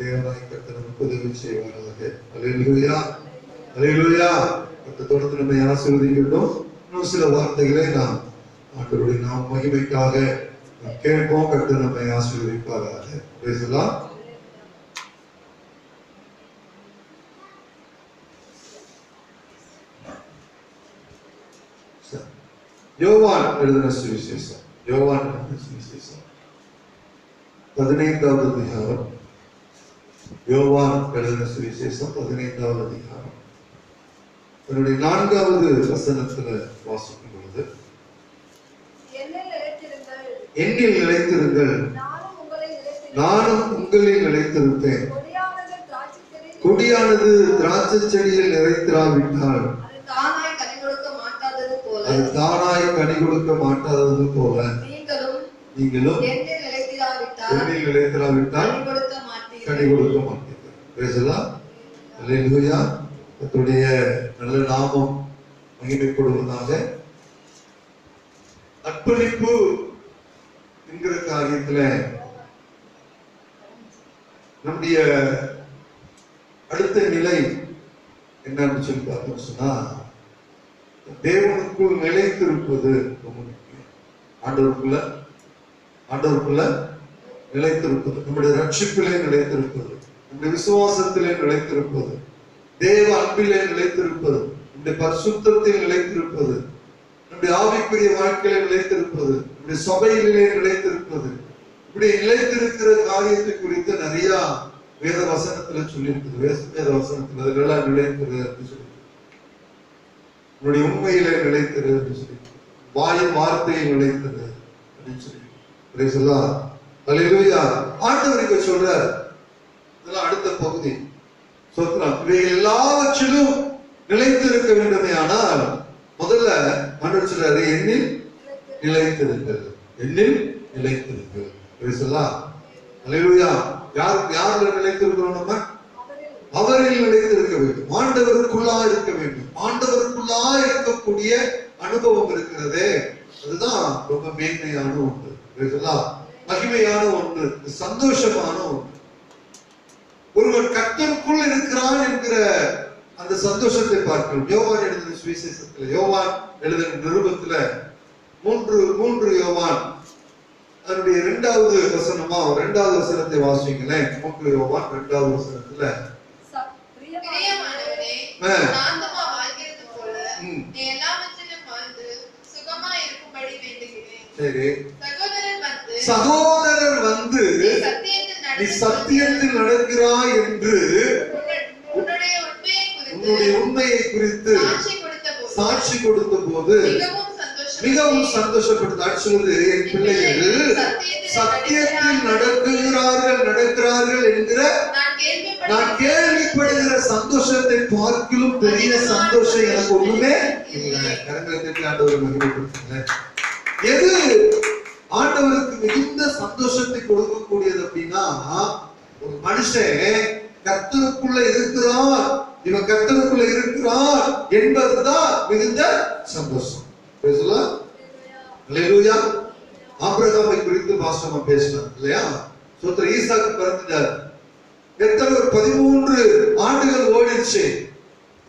தேவனாய் கர்த்தர் நமக்கு உதவி செய்வாராக. அல்லேலூயா, அல்லேலூயா. கர்த்தர் தொடர்ந்து நம்மை ஆசீர்வதிக்கட்டும். இன்னும் சில வார்த்தைகளை நாம் ஆண்டவருடைய நாம் மகிமைக்காக கேட்போம். கர்த்தர் நம்மை ஆசீர்வதிப்பாராக. பேசலாம். யோவான் எழுதின சுவிசேஷம், யோவான் எழுதின சுவிசேஷம் 15வது அதிகாரம். யோவான் எழுதின சுவிசேஷம் 15வது அதிகாரம் தன்னுடைய 4வது வசனத்துல வாசிக்கும் பொழுது, என்னில் நிலைத்திருங்கள், நானும் உங்களில் நிலைத்திருப்பேன். கொடியானது திராட்சை செடியில் நிலைத்திராவிட்டால் அது தானாய் கனி கொடுக்க மாட்டாதது போல நீங்களும் என்னில் நிலைத்திராவிட்டால் கனி கொடுக்க மாட்டீர்கள். பேசலாம். அல்லேலூயா. கர்த்தருடைய நல்ல நாமம் மகிமைப்படுவதாக. அர்ப்பணிப்பு என்கிற காரியத்துல நம்முடைய அடுத்த நிலை என்னன்னு சொல்லி பார்த்தோம் சொன்னா, தேவனுக்குள் நிலைத்திருப்பது ரொம்ப முக்கியம். ஆண்டவருக்குள்ள நிலைத்திருப்பது, நம்முடைய ரட்சிப்பிலே நிலைத்திருப்பது, நம்முடைய விசுவாசத்திலே நிலைத்திருப்பது, தேவ அன்பிலே நிலைத்திருப்பது, நம்முடைய பரிசுத்தத்தில் நிலைத்திருப்பது, நம்முடைய ஆவிக்குரிய வாழ்க்கையில நிலைத்திருப்பது, நம்முடைய சபையிலே நிலைத்திருப்பது. இப்படி நிலைத்திருக்கிற காரியத்தை குறித்து நிறைய வேத வசனத்துல சொல்லியிருக்குது. வேத வசனத்துல அதெல்லாம் நிலைத்திரு அப்படின்னு சொல்லி, உன்னுடைய உண்மையிலே நிலைத்திரு அப்படின்னு சொல்லி, வாயின் வார்த்தையை நிலைத்திரு அப்படின்னு சொல்லி. அல்லேலூயா. ஆண்டவருக்கு சொல்றார். இதெல்லாம் அடுத்த பகுதி. சொல்றான், இவைகள் எல்லாவற்றிலும் நிலைத்திருக்க வேண்டுமே. ஆனால் முதல்ல ஆண்டவர் சொல்றாரு, என்னில் நிலைத்திருங்கள், என்னில் நிலைத்திருங்கள். அல்லேலூயா. யாருல நிலைத்திருக்கிறோம்? நம்ம அவரில் நிலைத்திருக்க வேண்டும், ஆண்டவருக்குள்ளா இருக்க வேண்டும். ஆண்டவருக்குள்ளா இருக்கக்கூடிய அனுபவம் இருக்கிறதே, அதுதான் ரொம்ப மேன்மையான ஒன்று, மகிமையான ஒன்று, சந்தோஷமான ஒன்று. ஒருவர் கர்த்தருக்குள் இருக்கிறான் என்கிற அந்த சந்தோஷத்தை பார்க்கிறோம். யோவான் எழுதின சுவிசேஷத்துல, யோவான் எழுதின நிருபத்துல 3 யோவான் அதனுடைய 2வது வசனமா, 2வது வசனத்தை வாசிங்களேன். 3 யோவான் 2வது வசனத்துல, சரி, சகோதரர் வந்து நீ சத்தியத்தில் நடக்கிறாய் என்று உன்னுடைய உண்மையை குறித்து சாட்சி கொடுத்த போது மிகவும் சந்தோஷப்பட்டு, என் பிள்ளைகள் சத்தியத்தில் நடக்கிறார்கள் என்கிற நான் கேள்விப்படுகிற சந்தோஷத்தை பார்க்கிலும் பெரிய சந்தோஷம் எனக்கு ஒண்ணுமே இல்லை. கரங்களை தட்டி ஆண்டவரை மகிமைப்படுத்துங்க. எது ஆண்டவருக்கு மிகுந்த சந்தோஷத்தை கொடுக்கக்கூடியது அப்படின்னா, ஒரு மனுஷன் கர்த்தருக்குள்ள இருக்கிறான், இவன் கர்த்தருக்குள்ள இருக்கிறான் என்பதுதான் மிகுந்த சந்தோஷம். அல்லேலூயா. ஆபிரகாமை குறித்து வாசமா பேசினார் இல்லையா? சோத்திர ஈசாக்கு பிறந்தார். எத்தனை ஒரு 13 ஆண்டுகள் ஓடிடுச்சு.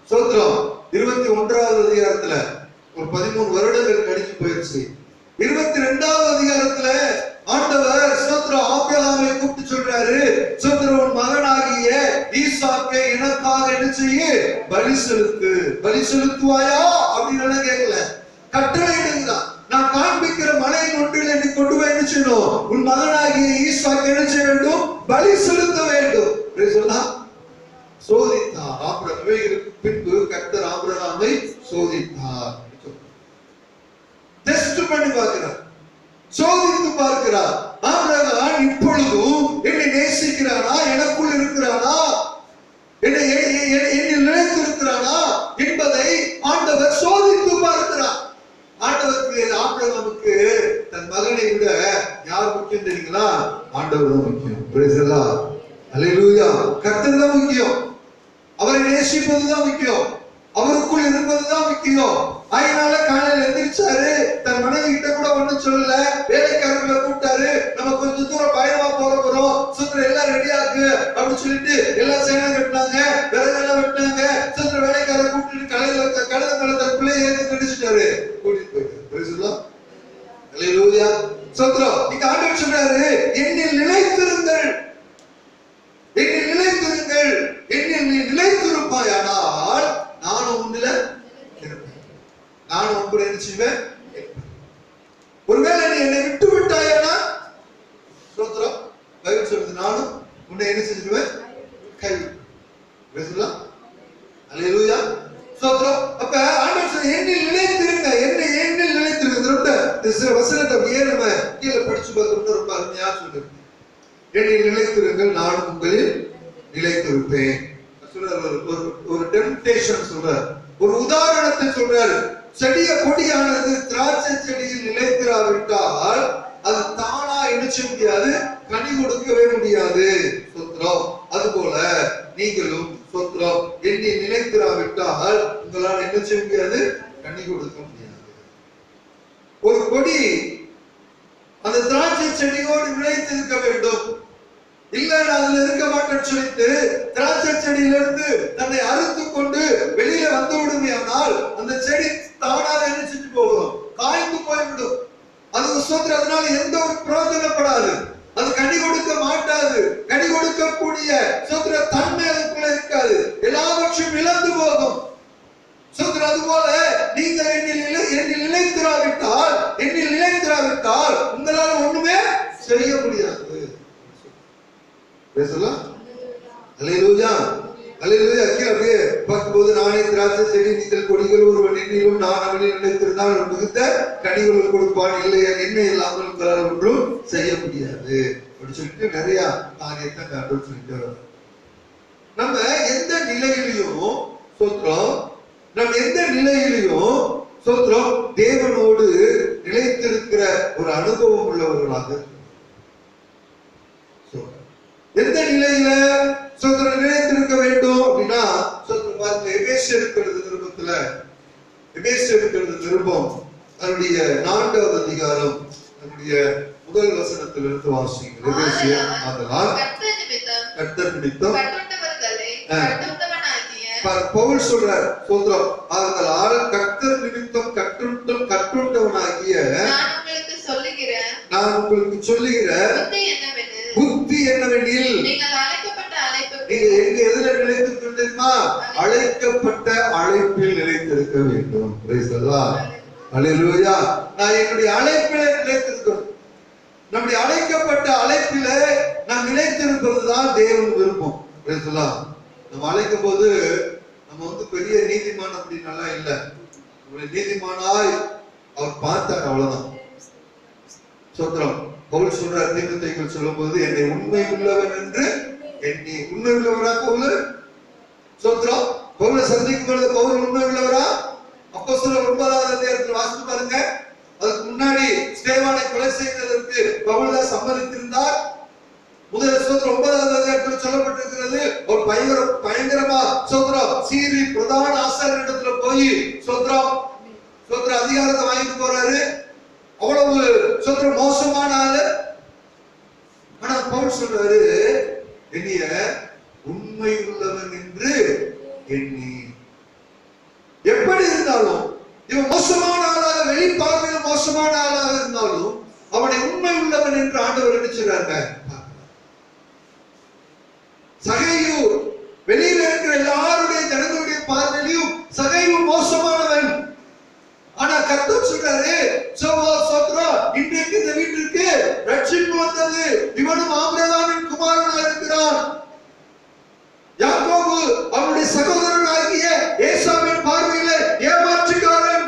சோத்திரம் 21வது அதிகாரத்துல ஒரு 13 வருடங்கள் கழிஞ்சு போயிடுச்சு. 22வது அதிகாரத்துல ஆண்டவர் சோத்திரம் ஆபிரகாமை கூப்பிட்டு சொல்றாரு, சோத்திரம் உன் மகனாகிய ஈசாக்கை எனக்காக என்ன செய்ய பலி செலுத்து. பலி செலுத்துவாயா அப்படின்னு கேட்கல, கட்டளையிடுகிறார். நான் காண்பிக்கிற மலையின் ஒன்றில் என்னை கொண்டு போய் என்ன செய்யணும், உன் மகனாகிய ஈசாக்கு என்ன செய்ய வேண்டும், பலி செலுத்த வேண்டும். சோதித்தார். ஆபிரகாமுக்கு பின்பு கர்த்தர் ஆபிரகாமை சோதித்தார். டெஸ்ட் பண்ணி பார்க்கிறார், சோதித்து பார்க்கிறார். ஆபிரகாம் இப்பொழுதும் என்னை நேசிக்கிறானா, எனக்குள் இருக்கிறானா, என்னை நிலைத்து இருக்கிறானா என்பதை ஆண்டவர் சோதித்து பார்க்கிறார். ஆண்டவருக்கு ஆபிரகாமுக்கு தன் மகனை விட யார் முக்கியம் தெரியுங்களா? ஆண்டவர் தான் முக்கியம். Praise the lord. அல்லேலூயா. கர்த்தர் தான் முக்கியம். அவரை நேசிப்பதுதான் முக்கியம், அவருக்குள் இருப்பதுதான் முக்கியம். அதனால காலையில எந்திரிச்சாரு, தன் மனைவி கிட்ட கூட ஒண்ணும் சொல்லல, வேலைக்காரர்களை கூப்பிட்டாரு, நம்ம கொஞ்சம் தூரம் பயணமா போறோம், சுத்தர எல்லாம் ரெடியாக்கு அப்படி சொல்லிட்டு எல்லாம் சேனை கட்டினாங்க, விறகெல்லாம் வெட்டினாங்க. சோத்திர வேலைக்கார கூட்டிட்டு கழுத மேல தன் பிள்ளையை ஏற்றி கடிச்சிட்டாரு, கூட்டிட்டு போயிட்டாரு. அல்லேலூயா. சோத்திரம். நீங்க ஆண்டவர் சொல்றாரு, என்னில் நிலைத்திருங்கள், என்னில் நிலைத்திருங்கள், என்னில் நீ நிலைத்திருப்பாயானால் நானும் உன்னில இருப்பேன், நானும் உங்களை என்ன செய்வேன். ஒருவேளை நீ என்னை விட்டு விட்டாயானா, சோத்திரம், பைபிள் சொல்றது நானும் உன்னை என்ன செஞ்சிருவேன், கைவிடுவேன். அல்லேலூயா. சோத்திரம். அப்ப ஆண்டவர் சொல்ற என்னில் நிலைத்திருங்க, என்னில் நிலைத்திருங்க. சில வசனத்தை அப்படியே நம்ம கீழே படிச்சு பார்த்தோம்னா ரொம்ப அருமையா சொல்லிருக்கு. என்னில் நிலைத்திருங்கள், நானும் உங்களில் நிலைத்திருப்பேன். ஒரு டெம்ப்டேஷன் சொல்றார், ஒரு உதாரணத்தை சொல்றாரு. கொடியானது திராட்சை செடியில் நிலைத்திராவிட்டால் அது தானா என்ன செய்ய முடியாது, கனி கொடுக்கவே முடியாது. சோத்திரம். அதுபோல நீங்களும் சோத்திரம் எண்ணி நிலைத்திராவிட்டால் உங்களால் என்ன செய்ய முடியாது, கனி கொடுக்க முடியாது. ஒரு கொடி அந்த திராட்சை செடியோடு நிலைத்திருக்க வேண்டும். இல்ல அதுல இருக்க மாட்டேன்னு சொல்லிட்டு திராட்சை செடியிலிருந்து தன்னை அறுத்து கொண்டு வெளியில வந்து விடுமையானால் அந்த செடி தானாக என்ன செஞ்சு போகும், காய்ந்து போய்விடும். அது சோத்திரம். அதனால எந்த ஒரு பிரயோஜனப்படாது, அது கனி கொடுக்க மாட்டாது. கனி கொடுக்கக்கூடிய சோத்திர தன்மை அதுக்குள்ள இருக்காது, எல்லாவற்றையும் இழந்து போகும். சோத்திரம். அதுபோல நீங்கள் என்னில் நிலைத்திராவிட்டால் உங்களால் ஒண்ணுமே செய்ய முடியாது. பேசலாம். அல்லேலூயா. அல்லேலூயா. கீழே அப்படியே பார்க்கும்போது, நானே திராட்சை செடி, நீங்கள் கொடிகள், ஒருவன் என்னிலும் நான் அவனில் நிலைத்திருந்தால் மிகுந்த கனிகள் கொடுப்பான், இல்லை என்ன இல்லாமல் உங்களால் ஒன்றும் செய்ய முடியாது அப்படின்னு சொல்லிட்டு நிறைய காரியத்தை கண்டு சொல்லிட்டு வர. நம்ம எந்த நிலையிலையும் சோத்திரம், நம்ம எந்த நிலையிலையும் சோத்திரம் தேவனோடு நிலைத்திருக்கிற ஒரு அனுபவம் உள்ளவர்களாக, எந்த நிலையில சோத்திரம் நிலைத்திருக்க வேண்டும் அப்படின்னா, சோத்திரம் பாருங்க, எபேசியர் நிருபம் அதனுடைய 4வது அதிகாரம் அதனுடைய முதல் வசனத்திலிருந்து வாசிங்க. எபேசியர். ஆதலால் கர்த்தர் நிமித்தம் பவுல் சொல்றார், சோத்திரம், ஆதலால் கர்த்தர் நிமித்தம் கட்டுண்டவனாகிய நான் உங்களுக்கு சொல்லுகிற புத்தி என்னவெனில், நீங்க எங்க எதுல நிலைத்திருக்கிறீமா, அழைக்கப்பட்ட அழைப்பில் நிலைத்திருக்க வேண்டும். அல்லேலூயா. நான் என்னுடைய அழைப்பில நிலைத்திருக்கிறோம். நம்முடைய அழைக்கப்பட்ட அழைப்பில நாம் நிலைத்திருப்பதுதான் தேவன் விருப்பம். நம்ம அழைக்கும் போது நம்ம பெரிய நீதிமான் அப்படின்னால இல்ல, நம்முடைய நீதிமானாய் அவர் பார்த்தார், அவ்வளவுதான். சோத்திரம். பவுல் சொல்றார், தீமோத்தேயுக்கு சொல்லும் போது, என்னை உண்மை உள்ளவன் என்று எண்ணி. உண்மை உள்ளவரா பவுல்? சோத்திரம். பவுலை சந்திக்கும் பொழுது பவுல் உண்மை உள்ளவரா? அப்போஸ்தலர் 9வது அதிகாரத்தில் வாசித்து பாருங்க. அதுக்கு முன்னாடி ஸ்தேவானை கொலை செய்ததற்கு பவுல் தான் சம்மதித்திருந்தார். முதல் சோத்திரம் 9வது அதிகாரத்தில் சொல்லப்பட்டிருக்கிறது. ஒரு பயங்கரமா சோத்திரம் சீரி பிரதான ஆசாரியரிடத்துல போய் சோத்திரம் அதிகாரத்தை வாங்கிட்டு போறாரு. அவ்வளவு சோத்திரம் மோசமான ஆளு. ஆனா பவுல் சொல்றாரு, என்னைய உண்மை உள்ளவன் என்று எண்ணி. எப்படி இருந்தாலும் இவன் மோசமான ஆளாக, வெளிப்பார்வையில் மோசமான ஆளாக இருந்தாலும் அவனை உண்மை உள்ளவன் என்று ஆண்டவர் நினைச்சுறாங்க. சகையு வெளியில இருக்கிற எல்லாருடைய ஜனங்களுடைய பார்வையிலும் சகையு மோசமானவன். ஆனா கர்த்தர் சொல்றாரு, இன்றைக்கு இந்த வீட்டிற்கு ரட்சிப்பு வந்தது, இவனும் ஆபிரகாமின் குமாரனாக இருக்கிறான். யாக்கோபு அவனுடைய சகோதரனாகிய ஏசாவின் பார்வையில ஏமாற்றுக்காரன்,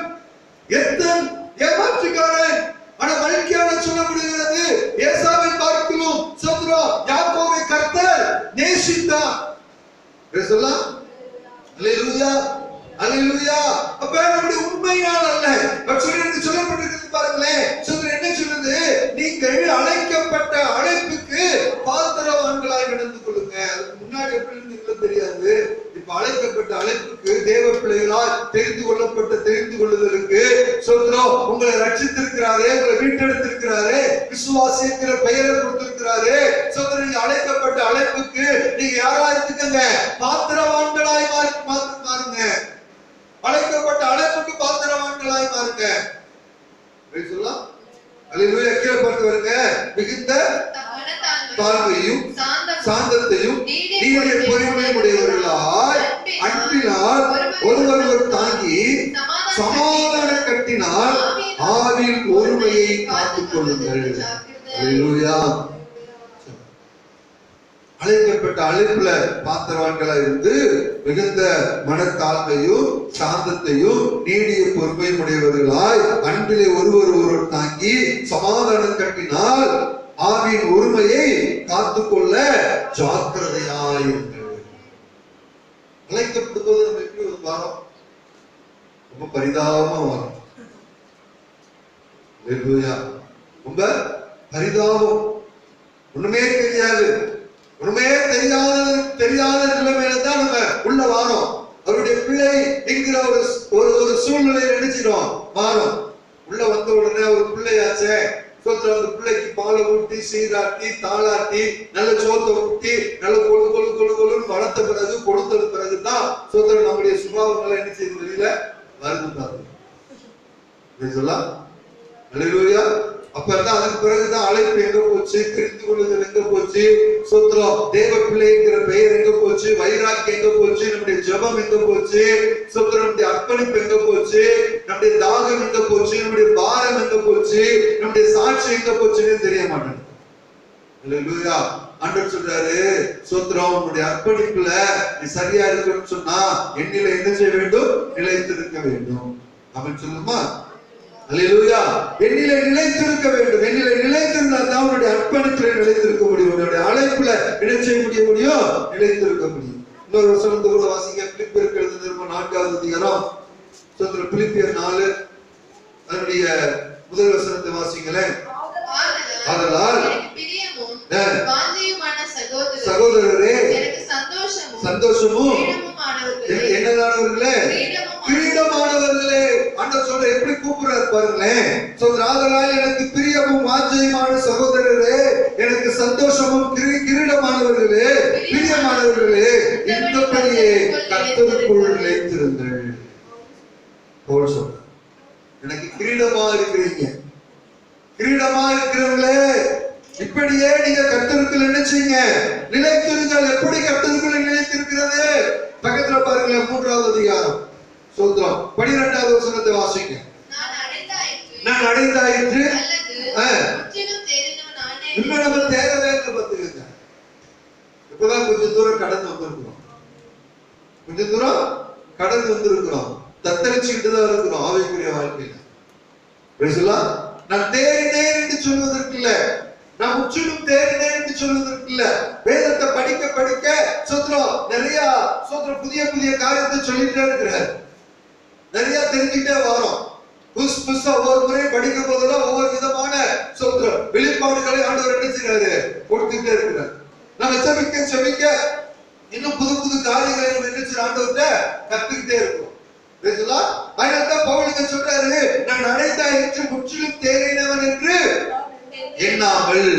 எத்தன் ஏமாற்றுக்காரன். ஆனா மல்கியால சொல்லப்படுகிறது, ஏசாவை பார்க்கிலும் யாக்கோபை கர்த்தர் நேசித்தார். அல்லேலூயா. அல்லேலூயா. அப்ப நம்முடைய உண்மையால் அல்ல, சொல்லப்பட்டிருக்கிறது பாருங்களேன். என்ன சொல்லுது, நீங்கள் அழைக்கப்பட்ட அழைப்புக்கு பாத்திரவான்களாய் நடந்து கொள்ளுங்க. அதுக்கு முன்னாடி எப்படி இருந்தீங்களோ தெரியாது. இப்ப அழைக்கப்பட்ட அழைப்புக்கு தேவ பிள்ளைகளால் தெரிந்து கொள்ளுதலுக்கு சொல்றோம். உங்களை ரட்சித்திருக்கிறாரே, உங்களை மீட்டெடுத்திருக்கிறாரே, விசுவாசிக்கிற பெயரை கொடுத்திருக்கிறார். கொடுக்கிறாரு. சோதரன் அழைக்கப்பட்ட அழைப்புக்கு நீங்க யாரா இருந்துக்கங்க, பாத்திரவான்களாய் மாறுங்க. அழைக்கப்பட்ட அழைப்புக்கு பாத்திரவான்களாய் மாறுங்க. சொல்லலாம். அல்லேலூயா. கீழே பார்த்து வருங்க. மிகுந்த தாழ்மையும் சாந்தத்தையும் நீடிய பொறுமையும் உடையவர்களாய் அன்பினால் ஒருவர் தாங்கி சமாதான கட்டினால் ஆவியில் ஒருமையை காத்துக் கொள்ளுங்கள். அல்லேலூயா. அழைக்கப்பட்ட அழைப்புல பாத்திரவான்களா இருந்து மிகுந்த மனத்தாழ்மையும் சாந்தத்தையும் நீடிய பொறுமையும் உடையவர்களாய் அன்பிலே ஒருவர் தாங்கி சமாதானம் கட்டினால் ஆவியின் ஒருமையை காத்துக்கொள்ள ஜாக்கிரதையாயிருங்கள். அழைக்கப்படும்போது நம்ம எப்படி ஒரு வாரம் ரொம்ப பரிதாபமா வரும். ரொம்ப பரிதாபம். ஒண்ணுமே தெரியாது, ஒண்ணுமே தெரியாத நிலைமையில தான் நம்ம உள்ள வாரோம். அவருடைய பிள்ளை என்கிற ஒரு சூழ்நிலையை நினைச்சிடும் வாரம். உள்ள வந்த உடனே ஒரு பிள்ளையாச்சே, அந்த பிள்ளைக்கு பாலை ஊட்டி சீராட்டி தாளாட்டி நல்ல சோத்தை ஊட்டி நல்ல கொழு வளர்த்த பிறகு கொடுத்தது பிறகுதான் சோதரன் நம்முடைய சுபாவங்களை என்ன செய்து வெளியில வருது பாருங்க. சொல்லலாம். அல்லேலூயா. அப்பதான் அதுக்கு பிறகுதான் அழைப்பு எங்க போச்சு, தெரிந்து கொள்ளுதல் எங்க போச்சு, சோத்திரம் தேவ பிள்ளைங்கிற பெயர் எங்க போச்சு, வைராக்கி எங்க போச்சு, நம்முடைய ஜெபம் எங்க போச்சு, சோத்திரம் நம்முடைய அர்ப்பணிப்பு எங்க போச்சு, நம்முடைய தாகம் எங்க போச்சு, நம்முடைய பாரம் எங்க போச்சு, நம்முடைய சாட்சி எங்க போச்சுன்னு தெரிய மாட்டேன். அல்லேலூயா. ஆண்டவர் சொல்றாரு, சோத்திரம் உன்னுடைய அர்ப்பணிப்புல நீ சரியா இருக்கணும்னு சொன்னா என்னில என்ன செய்ய வேண்டும், நிலைத்திருக்க வேண்டும். அவன் சொல்லுமா. அல்லேலூயா. என்னிலே நிலைத்திருக்க வேண்டும். என்னிலே நிலைத்திருந்தால் தான் உன்னுடைய அர்ப்பணிப்பிலே நிலைத்திருக்க முடியும், உன்னுடைய அழைப்புல என்ன செய்ய முடியும், நிலைத்திருக்க முடியும். இன்னொரு வசனத்தை கூட வாசிங்க. பிலிப்பியருக்கு எழுதின 4வது அதிகாரம் பிலிப்பியர் 4 அதனுடைய முதல் வசனத்தை வாசிங்களேன். ஆதலால் சகோதரரே சந்தோஷமும் என்னதானவர்களே கிரீடமானவர்களே. ஆண்டவர் சொல்ற எப்படி கூப்பிடுறாரு பாருங்களேன். ஆதலால் எனக்கு பிரியமும் வாஞ்சையுமான சகோதரரே, எனக்கு சந்தோஷமும் கிரீடமானவர்களே, பிரியமானவர்களே, இந்தபடியே கர்த்தருக்குள் நிலைத்திருங்கள். எனக்கு கிரீடமா இருக்கிறீங்க, கிரீடமா இருக்கிறவங்களே, இப்படியே நீங்க கர்த்தருக்குள் என்ன செய்யுங்க, நிலைத்திருங்கள். எப்படி கர்த்தருக்குள் நிலைத்திருக்கிறது? பக்கத்துல பாருங்களேன். 3வது அதிகாரம் சொல்றோம் 12வது வசனத்தை வாசிங்க. நான் அடைந்தாயிற்று இன்னும் நம்ம தேவையே பார்த்துக்கங்க. இப்பதான் கொஞ்சம் தூரம் கடந்து வந்திருக்கிறோம், கொஞ்சம் தூரம் கடந்து வந்திருக்கிறோம், தத்தளிச்சுக்கிட்டு தான் இருக்கிறோம் ஆவிக்குரிய வாழ்க்கையில. நான் தேறினேன் என்று சொல்வதற்கு இல்ல, நான் முற்றிலும் தேறினேன் என்று சொல்வதற்கு இல்ல. வேதத்தை படிக்க படிக்க சோத்ரம் நிறைய சோத்ரம் புதிய புதிய காரியத்தை சொல்லிட்டே இருக்கிறார், நிறைய தெரிஞ்சுக்கிட்டே வரோம். புதுசா ஒவ்வொரு முறையும் படிக்கும் போதெல்லாம் ஒவ்வொரு விதமான சோத்ரம் வெளிப்பாடுகளை ஆண்டவர் என்ன செய்யறாரு, கொடுத்துட்டே இருக்கிறார். நம்ம செபிக்க இன்னும் புது புது காரியங்களை என்ன செய்ய ஆண்டவர்கிட்ட கத்துக்கிட்டே இருக்கோம். அதனால்தான் பவுலுக்கு சொல்றாரு, நான் அடைந்தாயிற்று முற்றிலும் தேறினவன் என்று எண்ணாமல்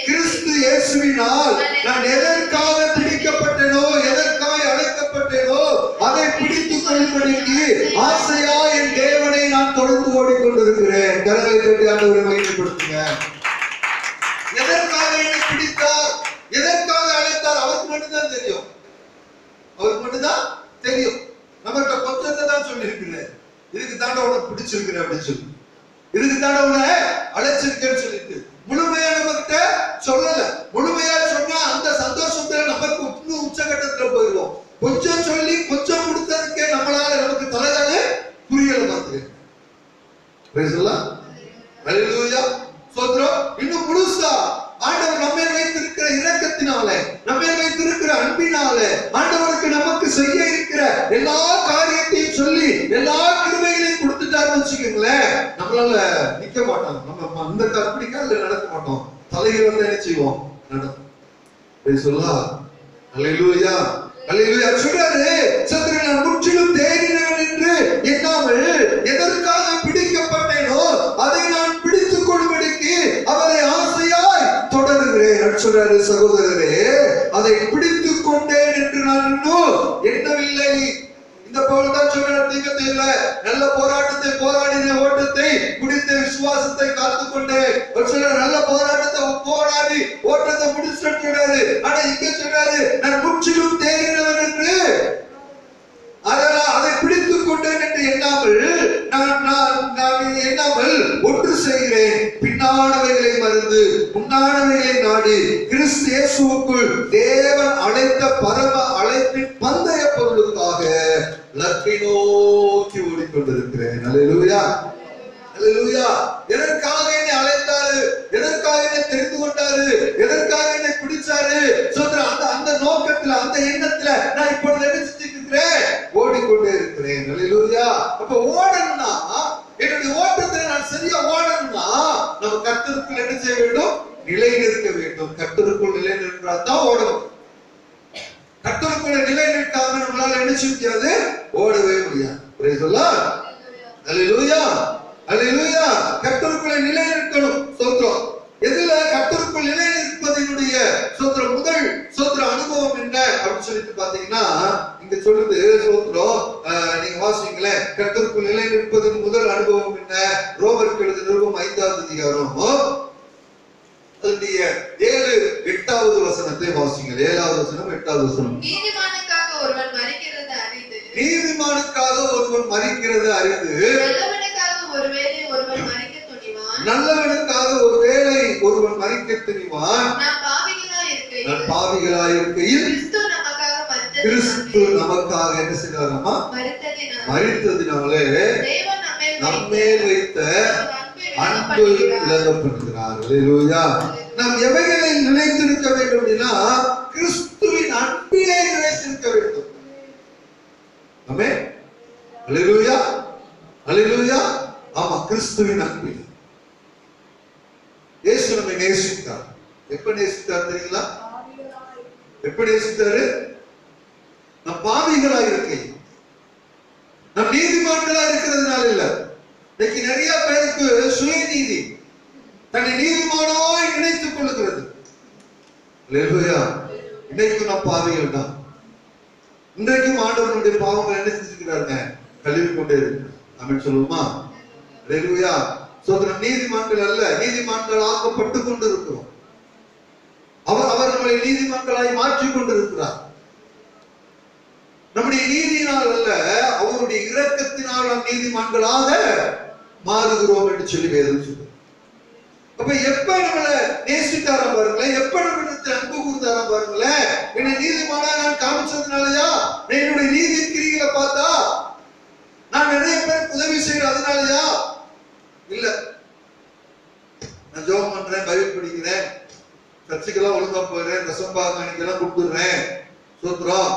கிறிஸ்து இயேசுவினால் நான் எதற்காக பிடிக்கப்பட்டேனோ, எதற்காக அழைக்கப்பட்டேனோ அதை பிடித்துக் கொள்ளும்படிக்கு ஆசையா என் தேவனை நான் தொடர்ந்து ஓடிக்கொண்டிருக்கிறேன். கரங்களை தட்டி ஆண்டவரை மகிமைப்படுத்துங்க. எதற்காக என்னை பிடித்தார், எதற்காக அழைத்தார் அவருக்கு மட்டும்தான் தெரியும், அவருக்கு மட்டும்தான் தெரியும். நம்மகிட்ட கொஞ்சத்தை தான் சொல்லி இருக்கிறேன், இதுக்கு தாண்ட உனக்கு பிடிச்சிருக்கிறேன் அப்படின்னு சொல்லி, இதுக்கு தாண்ட உன்னை அழைச்சிருக்கேன்னு சொல்லிட்டு முழுமையா நம்மகிட்ட சொல்லல. முழுமையா சொன்னா அந்த சந்தோஷத்துல நமக்கு இன்னும் உச்சகட்டத்துல போயிடுவோம். கொஞ்சம் சொல்லி கொஞ்சம் கொடுத்ததுக்கே நம்மளால நமக்கு தலைதானே புரியல பார்த்துக்க. இன்னும் முழுசா ஆண்டவர் நம்ம வைத்திருக்கிற இரக்கத்தினால, நம்ம வைத்திருக்கிற அன்பினால ஆண்டவருக்கு நமக்கு செய்ய இருக்கிற எல்லா காரியத்தையும் சொல்லி எல்லா கிருபைகளையும் கொடுத்துட்டாருன்னு வச்சுக்கோங்களேன், நம்மளால நிக்க மாட்டோம். நம்ம அந்த கற்பனைக்கா இல்ல நடக்க மாட்டோம், தலைகளை வந்து என்ன செய்வோம், நடக்கும். சொல்லா. அல்லேலூயா. அல்லேலூயா. சொல்றாரு, சந்திரன் நான் முற்றிலும் தேறினவன் என்று எண்ணாமல் எதற்காக பிடிக்கப்பட்டேனோ அதை நான் பிடித்துக் கொள்ளும்படிக்கு அவரை ஆசையாய் தொடர சொல்றாரு, சகோதரரே, அதை பிடித்துக் கொண்டேன் என்று நான் இன்னும் எண்ணவில்லை. இந்த பவுல் தான் சொல்றார் தீமோத்தேயுல, நல்ல போராட்டத்தை போராடின, ஓட்டத்தை முடித்த, விசுவாசத்தை காத்துக்கொண்டேன். அவர் சொல்றாரு, நல்ல போராட்டத்தை போராடி ஓட்டத்தை முடிச்சுட்டு சொல்றாரு. ஆனா இங்க சொல்றாரு, நான் முற்றிலும் தேறினவன் என்று, அதனால் அதை பிடித்துக் கொண்டேன் என்று எண்ணாமல் எண்ணாமல் ஒன்று செய்கிறேன், பின்னானவைகளை மறந்து முன்னானவைகளை நாடி கிறிஸ்து இயேசுவுக்குள் தேவன் அழைத்த பரம அழைப்பின் பந்தய பொருளுக்காக லக்கை நோக்கி ஓடிக்கொண்டிருக்கிறேன். அல்லேலூயா, அல்லேலூயா. எதற்காக என்னை அழைத்தாரு, எதற்காக என்னை தெரிந்து கொண்டாரு, எதற்காக என்னை பிடிச்சாரு, அந்த நோக்கத்துல, அந்த எண்ணத்துல நான் இப்பொழுது என்ன செஞ்சுட்டு இருக்கிறேன், ஓடிக்கொண்டே இருக்கிறேன். அல்லேலூயா. அப்ப ஓடணும்னா, என்னுடைய ஓட்டத்துல நான் சரியா ஓடணும்னா, நம்ம கர்த்தருக்குள் என்ன செய்ய வேண்டும், நிலை நிற்க வேண்டும். கர்த்தருக்குள் நிலை நிற்கிறால் தான் ஓடணும். கர்த்தருக்குள்ள நிலை நிற்காம நம்மளால என்ன செய்ய முடியாது, ஓடவே முடியாது. Price the lord. அல்லேலூயா, அல்லேலூயா. கர்த்தருக்குள்ள நிலை நிற்கணும். ஸ்தோத்திரம். எதுல கர்த்தருக்குள் நிலை நிற்பதினுடைய ஸ்தோத்திரம், முதல் ஸ்தோத்திர அனுபவம் என்ன அப்படின்னு சொல்லிட்டு பாத்தீங்கன்னா, இங்க சொல்லுது ஸ்தோத்திரம், நீங்க வாசிங்களே, கர்த்தருக்குள் நிலை நிற்பதின் முதல் அனுபவம் என்ன? ரோமருக்கு எழுதின நிருபம் 5வது அதிகாரம் 7-8வது வசனத்தை வாசிங்கள். 7வது வசனம், 8வது வசனம். நீதிமானுக்காக ஒருவன் மரிக்கிறது அரிது, நீதிமானுக்காக ஒருவன் மரிக்கிறது அரிது, நல்லவனுக்காக ஒருவேளை ஒருவன் மரிக்க துணிவான், நல்லவனுக்காக ஒருவேளை ஒருவன் மரிக்க துணிவான். நாம் பாவிகளாய் இருக்கையில் கிறிஸ்து நமக்காக என்ன செய்தாராமா, மரித்ததினாலே நம்மேல் வைத்த அன்பு விளங்கப்படுகிறார். அல்லேலூயா. நாம் எவைகளை நிலைத்திருக்க வேண்டும் அப்படின்னா, கிறிஸ்துவின் அன்பிலே நிலைத்திருக்க வேண்டும். ஆமென். அல்லேலூயா, அல்லேலூயா. ஆமா, கிறிஸ்துவின் அன்பில். இயேசு நம்மை நேசித்தார். எப்ப நேசித்தார் தெரியுங்களா? எப்ப நேசித்தாரு? நம் பாவிகளாக இருக்கை, நம் நீதிமான்களா இருக்கிறதுனால இல்ல. இன்னைக்கு நிறைய பேருக்கு சுயநீதி, தன்னை நீதிமானாய் நினைத்துக் கொள்ளுகிறது. அல்லேலூயா. இன்னைக்கு நம் பாவிகள் தான். இன்றைக்கும் ஆண்டவருடைய பாவங்கள் என்ன செஞ்சுக்கிறாருங்க, கழுவி கொண்டே இருக்கு. ஆமென் சொல்லுமா? அல்லேலூயா. சோதரம் நீதிமான்கள் அல்ல, நீதிமான்கள் ஆக்கப்பட்டு கொண்டு இருக்கிறோம். அவர் நம்மளை நீதிமான்களாய் மாற்றிக் கொண்டிருக்கிறார். நம்முடைய நீதியினால் அல்ல, அவருடைய இரக்கத்தினால் நாம் நீதிமான்களாக மாறுகிறோம் என்று சொல்லி வேதம் சொல்லுது. அப்ப எப்ப நம்மளை நேசித்தாரா பாருங்களேன், எப்ப நம்மிடத்தில் அன்பு கூர்ந்தாரா பாருங்களேன். என்னை நீதிமானா நான் காமிச்சதுனாலயா, என்னுடைய நீதி கிரிகளை பார்த்தா நான் நிறைய பேருக்கு உதவி செய்யறேன் அதனாலயா இல்ல. நான் ஜெபம் பண்றேன், பைபிள் படிக்கிறேன், சர்ச்சுக்கெல்லாம் ஒழுங்கா போயிடுறேன், தசம்பாகெல்லாம் கொடுத்துடுறேன், சோத்ரம்,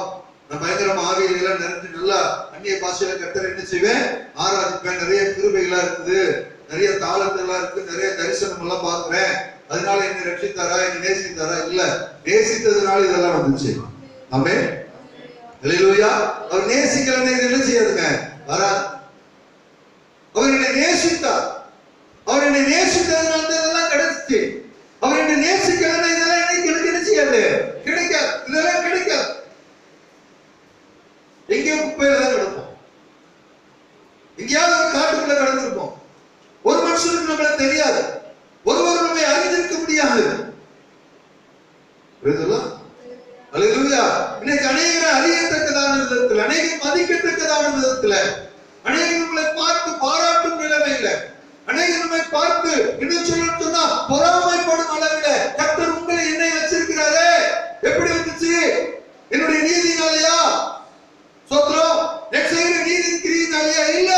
நான் பயங்கரமா ஆவியில எல்லாம் நிறைஞ்சு நல்லா அந்நிய பாஷையில கர்த்தரை என்ன செய்வேன், ஆராதிப்பேன், நிறைய கிருபைகளா இருக்குது, நிறைய தாளத்தெல்லாம் இருக்கு, நிறைய தரிசனம் எல்லாம் பாக்குறேன், அதனால என்னை ரட்சித்தாரா, என்னை நேசித்தாரா? இல்ல, நேசித்ததுனால இதெல்லாம் வந்துச்சு. ஆமென். அல்லேலூயா. அவர் நேசிக்கலன்னா இது என்ன செய்யாதுங்க, வராது. அவர் என்னை நேசித்தார், அவர் என்னை நேசித்ததுனால இதெல்லாம் கிடைச்சிச்சு. அவர் என்னை நேசிக்கலன்னா இதெல்லாம் எனக்கு என்ன செய்யாது, கிடைக்காது, இதெல்லாம் கிடைக்காது. எங்கேயோ குப்பையில தான் கிடப்போம், எங்கேயாவது ஒரு காட்டுக்குள்ள கடந்திருப்போம். ஒரு மனுஷனுக்கு நம்மள தெரியாது, ஒருவர் நம்மை அறிந்திருக்க முடியாது. அல்லேலூயா. இன்னைக்கு அநேகரை அறியத்தக்கதான விதத்தில், அநேகர் மதிக்கத்தக்கதான விதத்தில், அநேகர் நம்மளை பார்த்து பாராட்டும் நிலைமையில, அநேகர் நம்மை பார்த்து இன்னும் சொன்னா பொறாமைப்படும் அளவில கர்த்தர் உங்களை என்னை வச்சிருக்கிறாரே. எப்படி வந்துச்சு? என்னுடைய நீதினாலயா? சோத்ரம், நீதி கிரியினாலயா? இல்ல,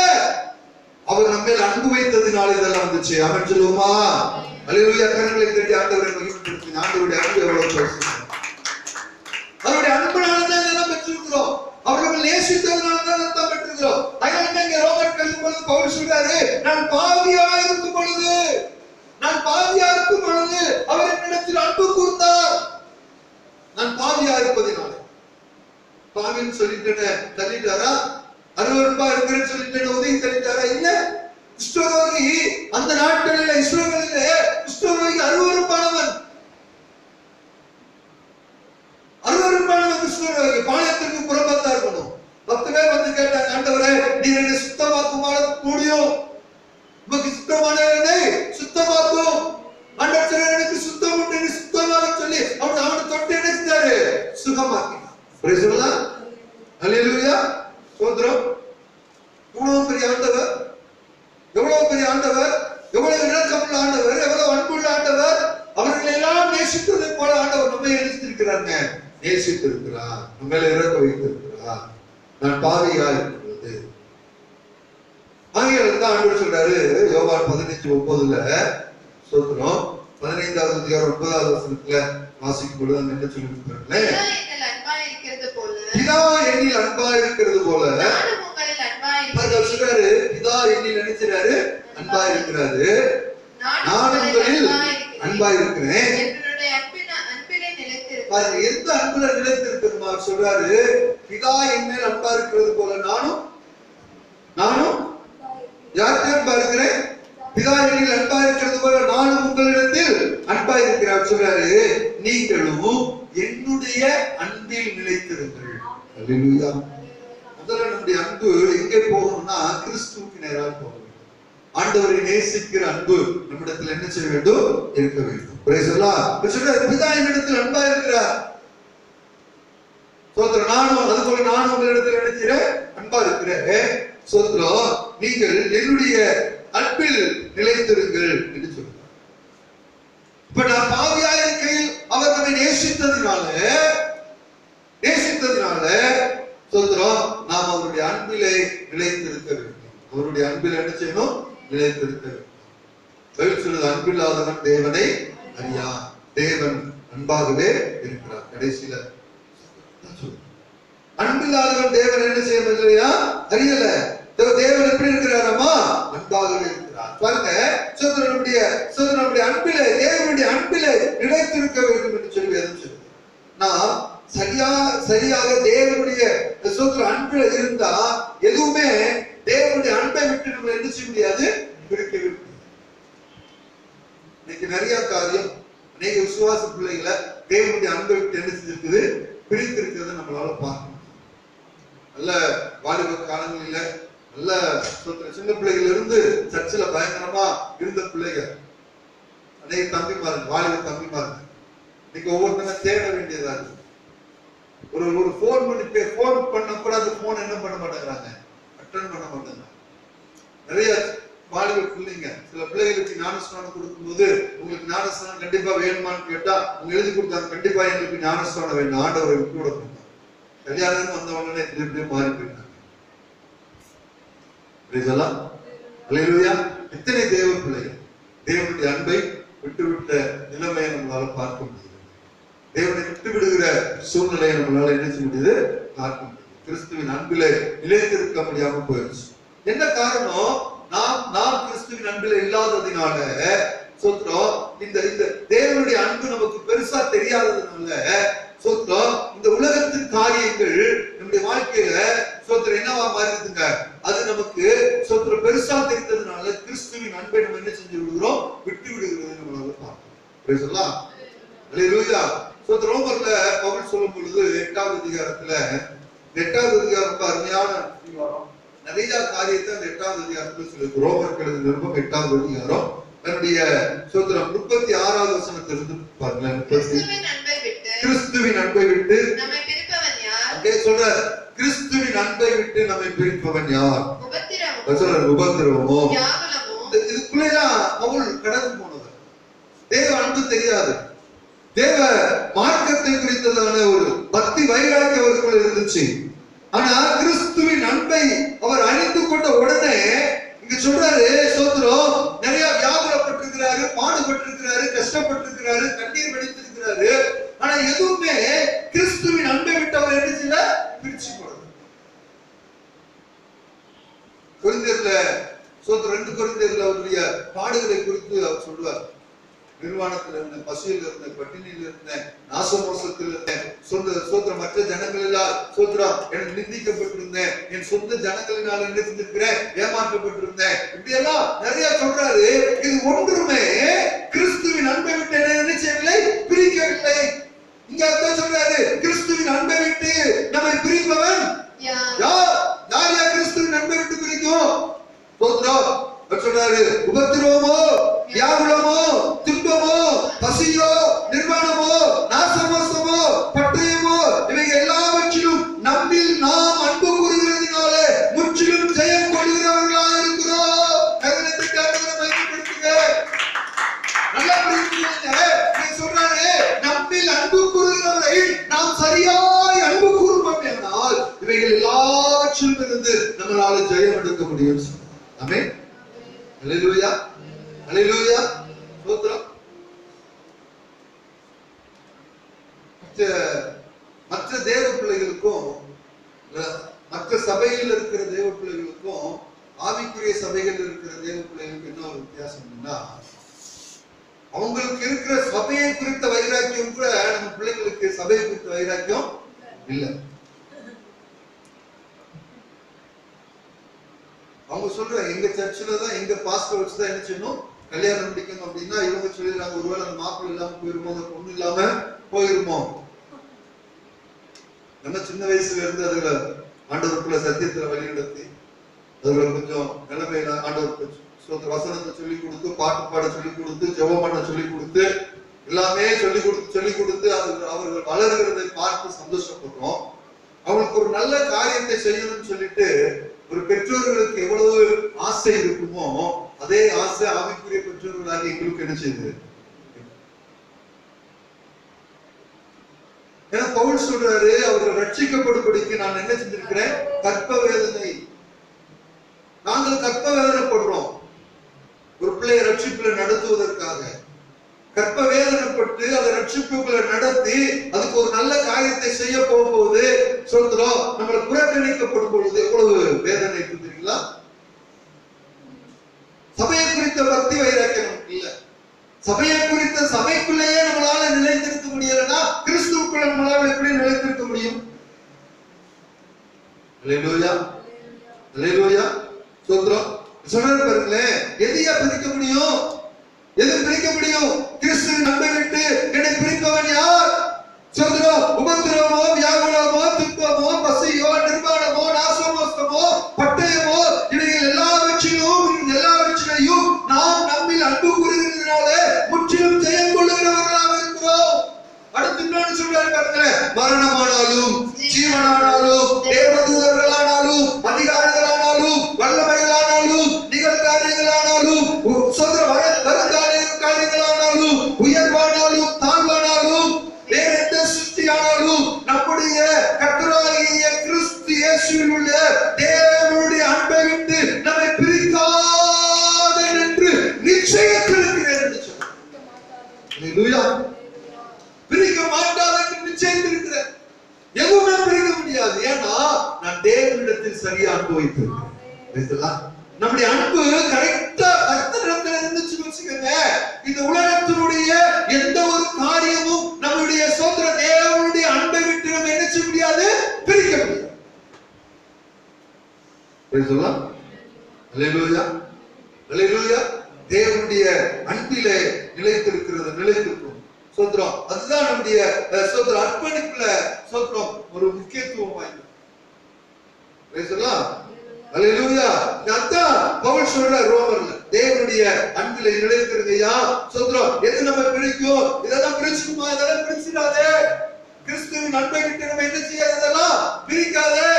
அவர் நம்ம மேல் அன்பு வைத்ததினால இதெல்லாம் வந்துச்சு. ஆமென் சொல்லுவோமா? அல்லேலூயா. கரங்களை தட்டி ஆண்டவரை மகிமைப்படுத்துங்க. ஆண்டவருடைய அன்பு எவ்வளவு பெருசு. அவருடைய அன்புனால தான் இதெல்லாம் பெற்றிருக்கிறோம். அவர் நம்ம நேசித்ததுனால தான் இதெல்லாம் பெற்றிருக்கிறோம். அதனால இங்க ரோமர் எழுதும் பொழுது பவுல் சொல்றாரு, நான் பாவியா இருக்கும் பொழுது, நான் பாவியா இருக்கும் பொழுது அவர் என்னிடத்தில் அன்பு கூர்ந்தார். நான் பாவியா இருப்பதினால. பாவின்னு சொல்லிட்டு தள்ளிட்டாரா? அருவருப்பா இருக்கிறேன்னு சொல்லிட்டு உதவி தள்ளிட்டாரா? இல்ல. குஷ்டரோகி அந்த நாட்களில் இஸ்ரவேலிலே குஷ்டரோகி அருவருப்பானவன். பாளையத்திற்கு புறம்பா இருக்கணும். 10 பேர் வந்து கேட்டாங்க, ஆண்டவரே நீர் என்னை சுத்தமாக்குமா முடியும், உமக்கு சுத்தமான என்னை சுத்தமாக்கும். ஆண்டவர் எனக்கு சுத்தம் உண்டு, சுத்தமாக சொல்லி அவனை தொட்டு என்ன செஞ்சாரு? சுகமாக்கினார். Praise the lord. ஹல்லேலூயா. ஸ்தோத்திரம். எவ்வளவு பெரிய ஆண்டவர், எவ்வளவு பெரிய ஆண்டவர், எவ்வளவு இரக்கமுள்ள ஆண்டவர், எவ்வளவு அன்புள்ள ஆண்டவர். அவர்களை எல்லாம் நேசித்ததை போல ஆண்டவர் நம்மை நேசித்திருக்கிறாங்க, நேசித்திருக்கிறார், நம்ம மேல இறக்க வைத்திருக்கிறார். நான் பாவியா இருக்கிறது. ஆகியால தான் ஆண்டவர் சொல்றாரு யோவான் 15:9 ஸ்தோத்திரம் 15வது அதிகாரம் 9வது வசனத்துல வாசிக்கும் பொழுது என்ன சொல்லியிருக்கிறாங்க? பிதா என்னில் அன்பா இருக்கிறது போல சொல்றாரு. பிதா என்னில் நினைச்சாரு அன்பா இருக்கிறாரு, நான் உங்களில் அன்பா இருக்கிறேன். எந்த அன்புல நிலைத்திருக்கிறோமா சொல்றாரு? பிதா என் மேல் அன்பா இருக்கிறது போல நானும் யார்கிட்ட அன்பா இருக்கிறேன்? பிதா என்னில் அன்பா இருக்கிறது போல நானும் உங்களிடத்தில் அன்பா இருக்கிறார் சொல்றாரு. நீங்களும் என்னுடைய அன்பில் நிலைத்திருங்கள். அல்லேலூயா. முதல்ல நம்முடைய அன்பு எங்கே போகணும்னா கிறிஸ்துவுக்கு நேராக போக வேண்டும். ஆண்டவரை நேசிக்கிற அன்பு நம்மிடத்தில் என்ன செய்ய வேண்டும்? இருக்க வேண்டும். Price the Lord. சொல்றாரு பிதா என்னிடத்தில் அன்பா இருக்கிறார். சோதரன் நானும் அதுபோல நானும் உங்களிடத்தில் என்ன செய்றேன்? அன்பா இருக்கிறேன். சோதரன் நீங்கள் என்னுடைய அன்பில் நிலைத்திருங்கள் என்று சொல்றார். இப்ப நான் பாவியா இருக்கையில் அவர் நம்மை நேசித்ததினால சோதரன் நாம் அவருடைய அன்பிலே நிலைத்திருக்க வேண்டும். அவருடைய அன்பில் என்ன செய்யணும்? நிலைத்திருக்க வேண்டும். பைபிள் சொல்லுது அன்பில்லாதவன் தேவனை அறியான், தேவன் அன்பாகவே இருக்கிறார். கடைசியில அன்பில்லாதவன் தேவன் என்ன செய்யவில்லையா? அறியல. தேவன் எப்படி இருக்கிறாரமா? அன்பாகவே இருக்கிறார். பாருங்க, நம்முடைய அன்பிலே, தேவனுடைய அன்பிலே நிலைத்திருக்க வேண்டும் என்று சொல்லி வேதம் சொல்லுது. நாம் சரியாக தேவனுடைய அன்பில இருந்தா எதுவுமே தேவனுடைய அன்பை விட்டு நம்ம என்ன செய்ய முடியாது? பிரிக்கவே முடியாது. இன்னைக்கு நிறைய காரியம் அநேக விசுவாச பிள்ளைகளை தேவனுடைய அன்பை விட்டு என்ன செஞ்சிருக்குது? பிரித்திருக்கிறத நம்மளால பார்க்க முடியும். நல்ல வாலிப காலங்களில நல்ல சின்ன பிள்ளைகள் இருந்து சர்ச்சில் பயங்கரமா இருந்த பிள்ளைகள் அநேக தம்பிமார்கள், வாலிப தம்பிமார்கள் இன்னைக்கு ஒவ்வொருத்தங்க தேட வேண்டியதா இருக்கு. ஒரு போன் பண்ண கூட அந்த போன் என்ன பண்ண மாட்டேங்கிறாங்க? அட்டெண்ட் பண்ண மாட்டாங்க. நிறைய வாலிப பிள்ளைங்க சில பிள்ளைகளுக்கு ஞானஸ்தானம் கொடுக்கும்போது உங்களுக்கு ஞானஸ்தானம் கண்டிப்பா வேணுமான்னு கேட்டா அவங்க எழுதி கொடுத்தாங்க, கண்டிப்பா எங்களுக்கு ஞானஸ்தானம் வேணும், ஆண்டவரை விட்டு விட போனாங்க. கல்யாணம் வந்தவங்களே இப்படி மாறி போயிட்டாங்க. எத்தனை தேவ பிள்ளைகள் தேவனுடைய அன்பை விட்டுவிட்ட நிலைமையை நம்மளால பார்க்க முடியுது. தேவனை விட்டு விடுகிற சூழ்நிலையை நம்மளால என்ன செய்ய முடியுது? பார்க்க முடியுது. கிறிஸ்துவின் அன்பிலே நிலைத்திருக்க முடியாம போயிடுச்சு. என்ன காரணம்? நாம் கிறிஸ்துவின் அன்பில இல்லாததினால சோத்ரம் இந்த தேவனுடைய அன்பு நமக்கு பெருசா தெரியாததுனால சோத்ரம் இந்த உலகத்தின் காரியங்கள் நம்முடைய வாழ்க்கையில சோத்ரம் என்னவா மாறிடுதுங்க? அது நமக்கு சோத்ரம் பெருசா தெரிந்ததுனால கிறிஸ்துவின் அன்பை நம்ம என்ன செஞ்சு விடுகிறோம்? விட்டு விடுகிறது நம்மளால பார்க்கிறோம். அல்லேலூயா. சோத்ரம் ரோமர்ல பவுல் சொல்லும் பொழுது 8வது அதிகாரத்துல 8வது அதிகாரம் ரொம்ப அருமையான அதிகாரம். நிறைய காரியத்தை அந்த 8வது அதிகாரத்துல சொல்லுது. ரோமர் எழுதின நிருபம் 8வது அதிகாரம் தன்னுடைய சோத்திரம் 36வது வசனத்திலிருந்து பாருங்க. கிறிஸ்துவின் அன்பை விட்டு நம்மை பிரிப்பவன் யார்? அப்படியே சொல்றார். கிறிஸ்துவின் அன்பை விட்டு நம்மை பிரிப்பவன் யார்? உபத்திரவமோ. இதுக்குள்ளேதான் பவுல் கடந்து போனவர். தேவ அன்பு தெரியாது. தேவ மார்க்கத்தை குறித்ததான ஒரு பக்தி வைராக்கியம் அவருக்குள்ள இருந்துச்சு. ஆனா கிறிஸ்துவின் அன்பை அவர் அறிந்து கொண்ட உடனே இங்க சொல்றாரு சோதரம் நிறைய வியாபாரப்பட்டிருக்கிறாரு, பாடுபட்டிருக்கிறாரு, கஷ்டப்பட்டிருக்கிறாரு, கண்ணீர் வெடித்திருக்கிறாரு. ஆனா எதுவுமே கிறிஸ்துவின் அன்பை விட்டு அவர் என்ன செய்யல? பிரிச்சு போடுறது. கொரிந்தியர்ல சோதரம் 2 கொரிந்தியர்ல அவருடைய பாடுகளை குறித்து அவர் சொல்லுவார். நிர்வாணத்தில் இருந்தேன், பசியில் இருந்தேன், பட்டினியில் இருந்தேன், நாசமோசத்தில் இருந்தேன், சோத்திரம் மற்ற ஜனங்களினால் சோத்திரம் எனக்கு நிந்திக்கப்பட்டிருந்தேன், என் சொந்த ஜனங்களினால் என்ன செஞ்சிருக்கிறேன்? ஏமாற்றப்பட்டிருந்தேன். இப்படி எல்லாம் நிறைய சொல்றாரு. இது ஒன்றுமே கிறிஸ்துவின் அன்பை விட்டு என்ன செய்யவில்லை? பிரிக்கவில்லை. இங்க அதான் சொல்றாரு, கிறிஸ்துவின் அன்பை விட்டு இருந்து நம்மளால ஜெயம் எடுக்க முடியும். ஆமென். அல்லேலூயா, அல்லேலூயா. ஸ்தோத்திரம். மற்ற தேவ பிள்ளைகளுக்கும் மற்ற சபையில் இருக்கிற தேவ பிள்ளைகளுக்கும் ஆவிக்குரிய சபைகள் இருக்கிற தேவ பிள்ளைகளுக்கு என்ன ஒரு வித்தியாசம்னா, அவங்களுக்கு இருக்கிற சபையை குறித்த வைராக்கியம் கூட நம்ம பிள்ளைங்களுக்கு சபையை குறித்த வைராக்கியம் இல்லை. அவங்க சொல்ற எங்க சர்ச்சில் தான் எங்க பாஸ்டர் வச்சு தான் என்ன செய்யணும், கல்யாணம் முடிக்கணும் அப்படின்னா இவங்க சொல்லிடுறாங்க, ஒருவேளை அந்த மாப்பிள்ளை இல்லாம போயிருமோ, அந்த பொண்ணு இல்லாம போயிருமோ. நம்ம சின்ன வயசுல இருந்து அதுல ஆண்டவருக்குள்ள சத்தியத்துல வழிநடத்தி அதுல கொஞ்சம் நிலைமையில ஆண்டவருக்கு வசனத்தை சொல்லி கொடுத்து, பாட்டு பாட சொல்லி கொடுத்து, ஜெபம் பண்ண சொல்லி கொடுத்து, எல்லாமே சொல்லி கொடுத்து அவர்கள் வளர்கிறதை பார்த்து சந்தோஷப்படுறோம். அவங்களுக்கு ஒரு நல்ல காரியத்தை செய்யணும்னு சொல்லிட்டு ஒரு பெற்றோர்களுக்கு எவ்வளவு ஆசை இருக்குமோ அதே ஆசை ஆவிக்குரிய பெற்றோர்களாக எங்களுக்கு என்ன செய்யுது. ஏன்னா பவுல் சொல்றாரு, அவர்கள் ரட்சிக்கப்படும்படிக்கு நான் என்ன செஞ்சிருக்கிறேன், கற்ப வேதனை. நாங்கள் கற்ப வேதனைப்படுறோம் ஒரு பிள்ளையை ரட்சிப்புல நடத்துவதற்காக. கற்ப வேதனைப்பட்டு அதை ரட்சிப்புகளை நடத்தி அதுக்கு ஒரு நல்ல காரியத்தை செய்ய போகும்போது சொல்றோம், நம்மளை புறக்கணிக்கப்படும் பொழுது எவ்வளவு வேதனை இருக்கு தெரியுங்களா? சபையை குறித்த பக்தி வைராக்கியம் நமக்கு இல்ல. சபையை குறித்த சபைக்குள்ளேயே நம்மளால நிலைத்திருக்க முடியலன்னா கிறிஸ்துவுக்குள்ள நம்மளால எப்படி நிலைத்திருக்க முடியும்? அல்லேலூயா, அல்லேலூயா. சொல்றோம் சொன்னாரு பாருங்களேன், எதையா பிரிக்க முடியும்? எது பிரிக்க முடியும்? கிறிஸ்துவின் அன்பை விட்டு என்னை பிரிப்பவன் யார்? சொல்றோம், உபத்திரவமோ, வியாகுலமோ, துன்பமோ, பசியோ, நிர்வாணமோ, நாசமோஸ்தமோ, பட்டயமோ, இவைகள் எல்லாவற்றையும் நாம் நம்மில் அன்பு கூறுகிறதுனாலே முற்றிலும் ஜெயம் கொள்ளுகிறவர்களாக இருக்கிறோம். அடுத்து இன்னொன்று சொல்றாரு பாருங்களேன், மரணமானாலும் ஜீவனானாலும் தேவதூதர்களானாலும் அதிகாரிகளானாலும் வல்லமைகளானாலும் நிகழ்காரியங்களானாலும் வருங்காரியங்களானாலும் உயர்வானாலும் தாழ்வானாலும் வேற எந்த சிருஷ்டியானாலும் நம்முடைய கர்த்தராகிய கிறிஸ்து இயேசுவில் உள்ள தேவனுடைய அன்பை விட்டு நம்மை பிரிக்காத என்று நிச்சயத்திருக்கிறேன் என்று சொன்னார். அல்லேலூயா. பிரிக்க மாட்டாத என்று நிச்சயத்திருக்கிறேன். எதுவுமே பிரிக்க முடியாது. ஏன்னா நான் தேவனிடத்தில் சரியா அன்பு வைத்திருக்கிறேன். நம்முடைய அன்பு கரெக்டா கர்த்தரிடத்தில் இருந்துச்சுன்னு வச்சுக்கோங்க, இந்த உலகத்தினுடைய எந்த ஒரு காரியமும் நம்முடைய சோதர தேவனுடைய அன்பை விட்டு நம்ம என்ன செய்ய முடியாது, பிரிக்க முடியாது. அல்லேலூயா, அல்லேலூயா. தேவனுடைய அன்பிலே நிலைத்திருக்கும் சோதரம். அதுதான் நம்முடைய சோதர அர்ப்பணிப்புல சோதரம் ஒரு முக்கியத்துவம் வாய்ந்தது. அல்லேலூயா. அதான் பவுல் சொல்றார் ரோமர்ல, தேவனுடைய அன்பிலே நிலைத்திருங்கயா. சோதரம் எது நம்ம பிரிக்கும்? இதெல்லாம் பிரிச்சுக்குமா? இதெல்லாம் பிரிச்சிடாதே. கிறிஸ்துவின் அன்பை விட்டு நம்ம என்ன செய்யாது, இதெல்லாம் பிரிக்காதே.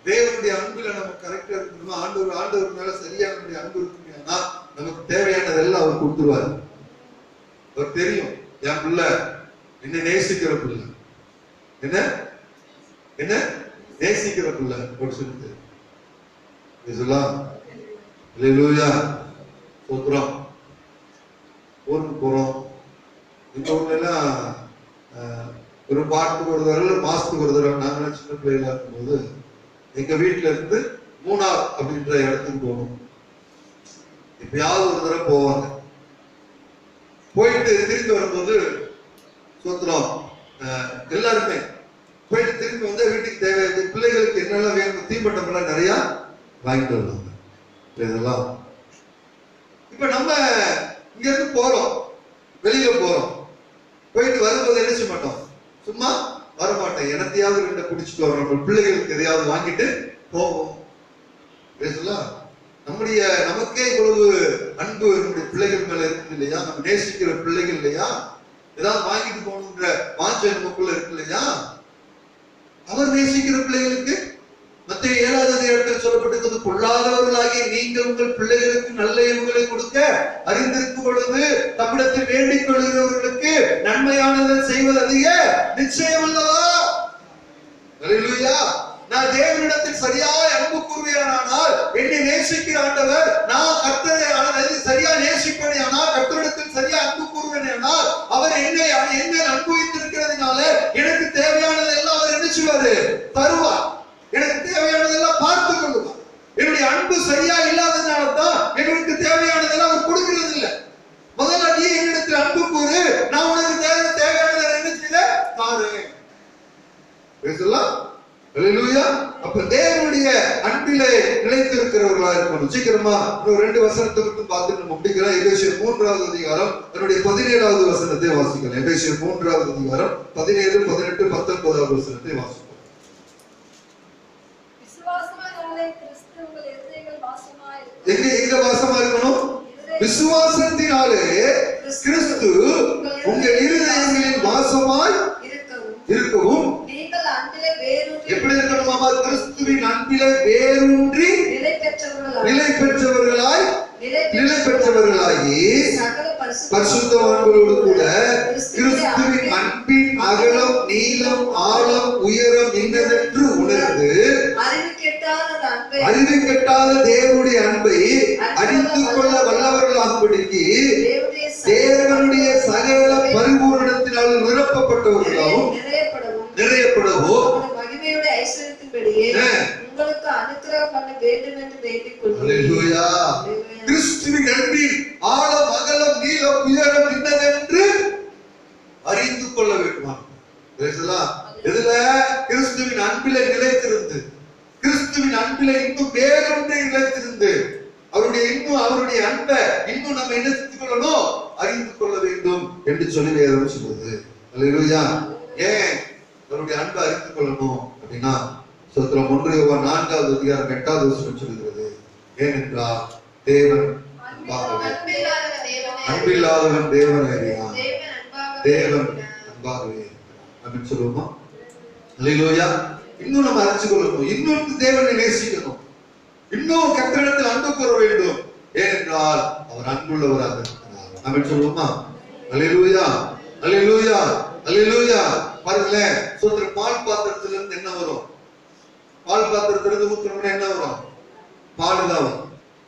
தேவனுடைய அன்புல நம்ம கரெக்டா இருக்கணுமா? ஆண்டவர் மேல சரியா நம்முடைய அன்பு இருக்குன்னா நமக்கு தேவையானதெல்லாம் அவர் கொடுத்துருவாரு. அவர் தெரியும், என் பிள்ளை என்ன நேசிக்கிற பிள்ளை, என்ன என்ன நேசிக்கிற பிள்ளை சொல்லிட்டு. அல்லேலூயா. சோத்ரம். ஊருக்கு போறோம். இந்த ஊர்ல எல்லாம் ஒரு பாட்டுக்கு ஒரு தடவை, மாசத்துக்கு ஒரு தடவை, நாங்க சின்ன பிள்ளைகளா இருக்கும்போது எங்க வீட்டுல இருந்து மூணார் அப்படின்ற இடத்துக்கு போகணும். எப்பயாவது ஒரு தடவை போவாங்க. போயிட்டு திரும்பி வரும்போது சோத்திரம் எல்லாருமே போயிட்டு திரும்பி வந்து வீட்டுக்கு தேவையான பிள்ளைகளுக்கு என்னெல்லாம் வேணும், தீப்பட்டம்லாம் நிறைய வாங்கிட்டு வருவாங்க. இதெல்லாம் இப்ப நம்ம இங்க இருந்து போறோம், வெளியில போறோம். போயிட்டு வரும்போது என்ன செய்ய மாட்டோம், சும்மா வரமாட்டேன், எனத்தையாவது ரெண்ட குடிச்சிட்டு வரோம், நம்ம பிள்ளைகளுக்கு எதையாவது வாங்கிட்டு போவோம். நம்முடைய நமக்கே இவ்வளவு அன்பு நம்முடைய பிள்ளைகள் மேல இருக்குது இல்லையா? நம்ம நேசிக்கிற பிள்ளைகள் இல்லையா? ஏதாவது வாங்கிட்டு போகணுன்ற வாஞ்சை நமக்குள்ள இருக்கு இல்லையா? அவர் நேசிக்கிற பிள்ளைகளுக்கு மத்திய 7வது இடத்தில் சொல்லப்பட்டிருக்கிறது, கொள்ளாதவர்களாகிய நீங்கள் உங்கள் பிள்ளைகளுக்கு நல்ல ஈவுகளை கொடுக்க அறிந்திருக்கும் பொழுது தம்மிடத்தில் வேண்டிக் கொள்கிறவர்களுக்கு நன்மையானதை செய்வது அதிக நிச்சயம் அல்லவா? அல்லேலூயா. நான் நான் தேவனிடத்தில் சரியாய் அன்பு கூறுவேனானால், என்னை நேசிக்கிற ஆண்டவர், நான் கர்த்தரை சரியா நேசிப்பேன் ஆனால், கர்த்தரிடத்தில் சரியா அன்பு கூறுவேனால், அவர் என்னை அன்பு வைத்திருக்கிறதுனால எனக்கு தேவையானதெல்லாம் அவர் என்ன செய்வாரு? தருவார். எனக்கு தேவையானதெல்லாம் பார்த்து கொள்ளுவார். என்னுடைய அன்பு சரியா இல்லாததுனால தான் எங்களுக்கு தேவையானதெல்லாம் அவர் கொடுக்கிறது இல்லை. முதல்ல நீ என்னிடத்தில் அன்பு கூறு, நான் உனக்கு தேவையானதை என்ன செய்ய தாரேன். பேசலாம். அல்லேலூயா. அப்ப தேவனுடைய அன்பிலே நிலைத்திருக்கிறவர்களா இருக்கணும். சீக்கிரமா இன்னும் 2 வசனத்தை மட்டும் பார்த்து நம்ம முடிக்கிறோம். எபேசியர் 3வது அதிகாரம் அதனுடைய 17வது வசனத்தை வாசிக்கலாம். எபேசியர் 3வது அதிகாரம் 17, 18, 19வது வசனத்தை வாசிக்கலாம். எங்க வாசமா இருக்கணும்? விசுவாசத்தினாலே கிறிஸ்து உங்கள் இருதயங்களில் வாசமாய் இருக்கவும். எப்படி இருக்கணுமா? கிறிஸ்துவின் அன்பிலே வேரூன்றி நிலை பெற்றவர்களாகி பரிசுத்தவான்களோடு கூட கிறிஸ்துவின் அன்பின் அகலம், நீளம், ஆழம், உயரம் என்னதென்று உணர்ந்து அறிவு கெட்டாத தேவனுடைய அன்பை அறிந்து கொள்ள வல்லவர்களாகும்படிக்கு தேவனுடைய சகல பரிபூரணத்தினால் நிரப்பப்பட்டவர்களாகவும் நிறையப்படவும் உங்களுக்கு அனுக்கிரகம் பண்ண வேண்டும் என்று வேண்டிக் கொள்கிறேன். அல்லேலூயா. கிறிஸ்துவின் அன்பின் ஆழம், அகலம், நீளம், உயரம் என்னதென்று அறிந்து கொள்ள வேண்டுமா? இதுல கிறிஸ்துவின் அன்பிலே நிலைத்திருந்து, கிறிஸ்துவின் அன்பிலே இன்னும் வேறொன்றை நிலைத்திருந்து, அவருடைய அன்பை இன்னும் நம்ம என்ன செஞ்சு கொள்ளணும்? அறிந்து கொள்ள வேண்டும் என்று சொல்லி வேதம் சொல்லுது. அல்லேலூயா. ஏன் அவருடைய அன்பை அறிந்து கொள்ளணும் அப்படின்னா, சோத்திரம் 1 யோவான் 4வது அதிகாரம் 8வது வசனம் சொல்கிறது, ஏனென்றால் தேவன் அன்பில்லாதவன் தேவன் அறியான், தேவன் அன்பாகவே அப்படின்னு சொல்லுவோமா? அல்லேலூயா. இன்னும் நம்ம அறிந்து கொள்ளணும், இன்னும் தேவனை நேசிக்கணும், இன்னும் கர்த்தரிடத்தில் அன்பு கூற வேண்டும். ஏனென்றால் அவர் அன்புள்ளவராக இருக்கிறார் அப்படின்னு சொல்லுவோமா? அல்லேலூயா. அல்லேலூயா. அல்லேலூயா. பாருங்களேன், சோத்திரம் பால் பாத்திரத்திலிருந்து என்ன வரும்? பால் பாத்திரத்திலிருந்து ஊத்தணும்னா என்ன வரும்? பால் தான் வரும்.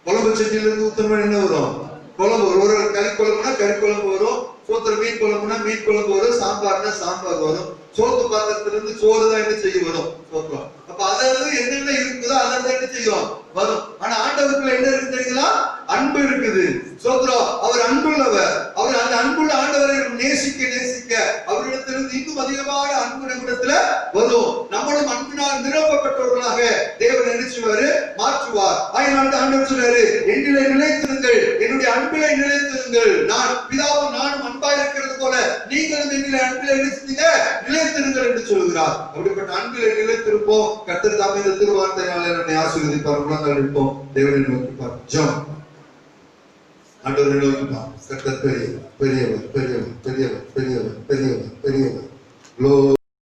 குழம்பு சட்டியிலிருந்து ஊத்தணும்னா என்ன வரும்? குழம்பு வரும். ஒரு கறி குழம்புனா கறி குழம்பு வரும், சோத்திரம் மீன் குழம்புனா மீன் குழம்பு வரும், சாம்பார்னா சாம்பார் வரும். சோத்து பாத்திரத்திலிருந்து சோறு தான் என்ன செய்ய வரும்? சோத்திரம். அப்ப அதாவது என்னென்ன இருக்குதோ அதான் என்ன செய்யும்? வரும். ஆனா ஆண்டவருக்குள்ள என்ன இருக்கு தெரியுங்களா? அன்பு இருக்குது. சோத்திரம். அவர் அன்புள்ளவர். அவர் அந்த அன்புள்ள ஆண்டவரை நேசிக்க நேசிக்க அவரிடத்திலிருந்து இன்னும் அதிகமான அன்பு நம்மிடத்துல வரும். நம்மளும் அன்பினால் நிரப்பப்பட்டவர்களாக தேவன் நினைச்சுவாரு, மாற்றுவார். அதனால ஆண்டவர் சொல்றாரு, என்னிலே நிலைத்திருங்கள், என்னுடைய அன்பிலே நிலைத்திருங்கள், நான் பிதாவும் நானும் அன்பா இருக்கிறது போல நீங்களும் என்னிலே அன்பிலே நிலைத்திருங்கள் என்று சொல்கிறார். அப்படிப்பட்ட அன்பிலே நிலைத்திருப்போம். கர்த்தர் தாமே இந்த திருவார்த்தையினாலே நம்மை ஆசீர்வதிப்பார். முழங்கால் இருப்போம், தேவனை நோக்கி பார்ப்போம். ஜெபம். ஆண்டவரை நோக்கி பார்ப்போம். கர்த்தர் பெரியவர், பெரியவர், பெரியவர், பெரியவர், பெரியவர், பெரியவர், பெரியவர்.